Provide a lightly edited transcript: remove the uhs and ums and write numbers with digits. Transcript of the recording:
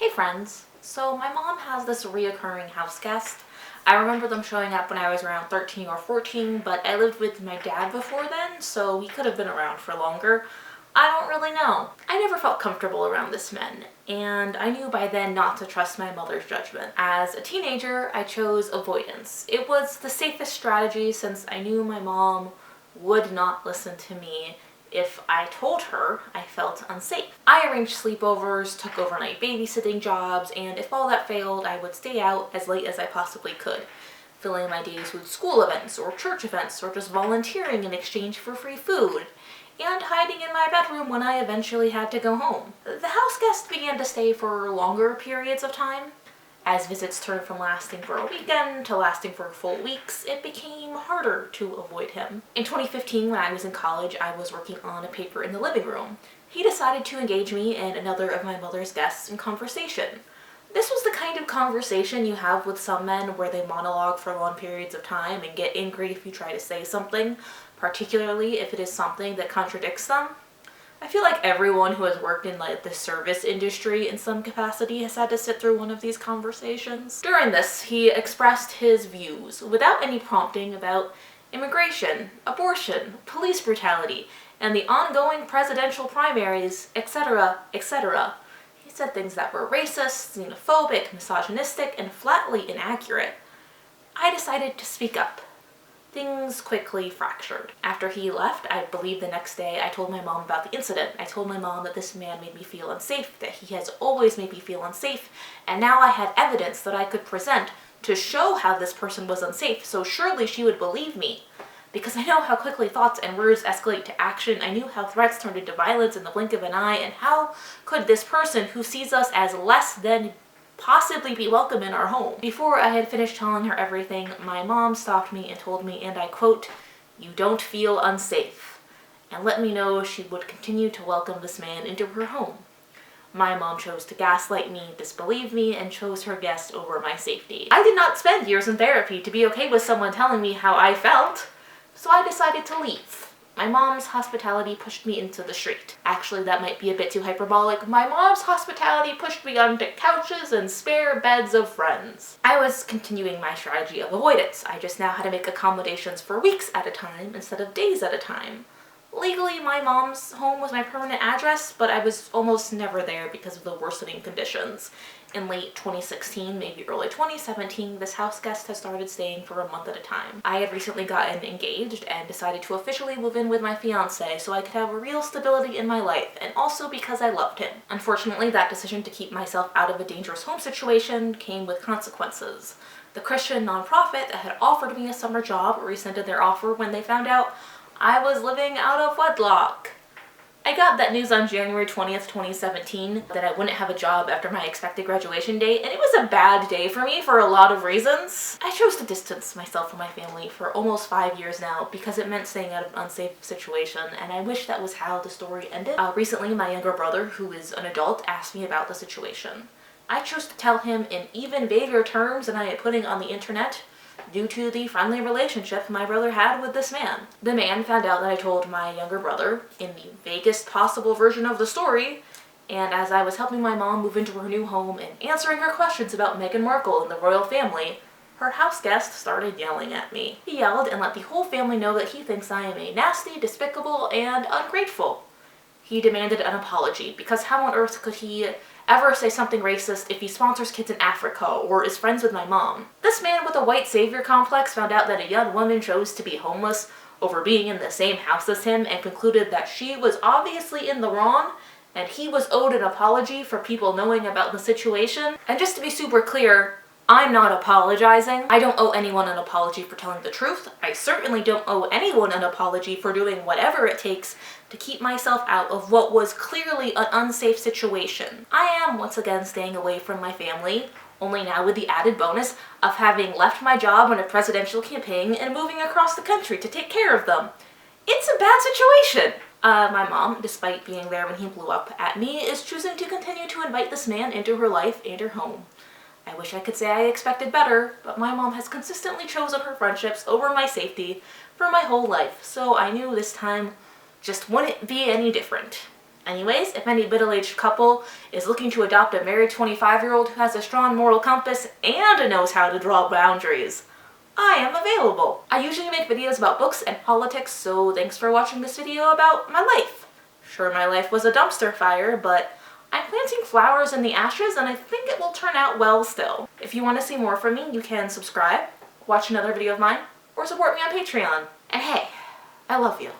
Hey friends, so my mom has this reoccurring house guest. I remember them showing up when I was around 13 or 14, but I lived with my dad before then, so he could have been around for longer. I don't really know. I never felt comfortable around this man, and I knew by then not to trust my mother's judgment. As a teenager, I chose avoidance. It was the safest strategy since I knew my mom would not listen to me if I told her I felt unsafe. I arranged sleepovers, took overnight babysitting jobs, and if all that failed, I would stay out as late as I possibly could, filling my days with school events or church events or just volunteering in exchange for free food, and hiding in my bedroom when I eventually had to go home. The house guest began to stay for longer periods of time. As visits turned from lasting for a weekend to lasting for full weeks, it became harder to avoid him. In 2015, when I was in college, I was working on a paper in the living room. He decided to engage me and another of my mother's guests in conversation. This was the kind of conversation you have with some men where they monologue for long periods of time and get angry if you try to say something, particularly if it is something that contradicts them. I feel like everyone who has worked in the service industry in some capacity has had to sit through one of these conversations. During this, he expressed his views without any prompting about immigration, abortion, police brutality, and the ongoing presidential primaries, etc., etc. He said things that were racist, xenophobic, misogynistic, and flatly inaccurate. I decided to speak up. Things quickly fractured. After he left, I believe the next day, I told my mom about the incident. I told my mom that this man made me feel unsafe, that he has always made me feel unsafe, and now I had evidence that I could present to show how this person was unsafe, so surely she would believe me. Because I know how quickly thoughts and words escalate to action, I knew how threats turned into violence in the blink of an eye, and how could this person who sees us as less than possibly be welcome in our home. Before I had finished telling her everything, my mom stopped me and told me, and I quote, "You don't feel unsafe," and let me know she would continue to welcome this man into her home. My mom chose to gaslight me, disbelieve me, and chose her guest over my safety. I did not spend years in therapy to be okay with someone telling me how I felt, so I decided to leave. My mom's hospitality pushed me into the street. Actually, that might be a bit too hyperbolic. My mom's hospitality pushed me onto couches and spare beds of friends. I was continuing my strategy of avoidance. I just now had to make accommodations for weeks at a time instead of days at a time. Legally, my mom's home was my permanent address, but I was almost never there because of the worsening conditions. In late 2016, maybe early 2017, this house guest has started staying for a month at a time. I had recently gotten engaged and decided to officially move in with my fiance so I could have a real stability in my life, and also because I loved him. Unfortunately, that decision to keep myself out of a dangerous home situation came with consequences. The Christian nonprofit that had offered me a summer job rescinded their offer when they found out I was living out of wedlock. I got that news on January 20th, 2017, that I wouldn't have a job after my expected graduation date, and it was a bad day for me for a lot of reasons. I chose to distance myself from my family for almost 5 years now because it meant staying out of an unsafe situation, and I wish that was how the story ended. Recently, my younger brother, who is an adult, asked me about the situation. I chose to tell him in even vaguer terms than I had putting on the internet, due to the friendly relationship my brother had with this man. The man found out that I told my younger brother in the vaguest possible version of the story, and as I was helping my mom move into her new home and answering her questions about Meghan Markle and the royal family, her house guest started yelling at me. He yelled and let the whole family know that he thinks I am a nasty, despicable, and ungrateful. He demanded an apology, because how on earth could he ever say something racist if he sponsors kids in Africa or is friends with my mom? This man with a white savior complex found out that a young woman chose to be homeless over being in the same house as him and concluded that she was obviously in the wrong and he was owed an apology for people knowing about the situation. And just to be super clear, I'm not apologizing. I don't owe anyone an apology for telling the truth. I certainly don't owe anyone an apology for doing whatever it takes to keep myself out of what was clearly an unsafe situation. I am once again staying away from my family, only now with the added bonus of having left my job on a presidential campaign and moving across the country to take care of them. It's a bad situation. My mom, despite being there when he blew up at me, is choosing to continue to invite this man into her life and her home. I wish I could say I expected better, but my mom has consistently chosen her friendships over my safety for my whole life, so I knew this time just wouldn't be any different. Anyways, if any middle-aged couple is looking to adopt a married 25-year-old who has a strong moral compass and knows how to draw boundaries, I am available. I usually make videos about books and politics, so thanks for watching this video about my life. Sure, my life was a dumpster fire, but I'm planting flowers in the ashes and I think it will turn out well still. If you want to see more from me, you can subscribe, watch another video of mine, or support me on Patreon. And hey, I love you.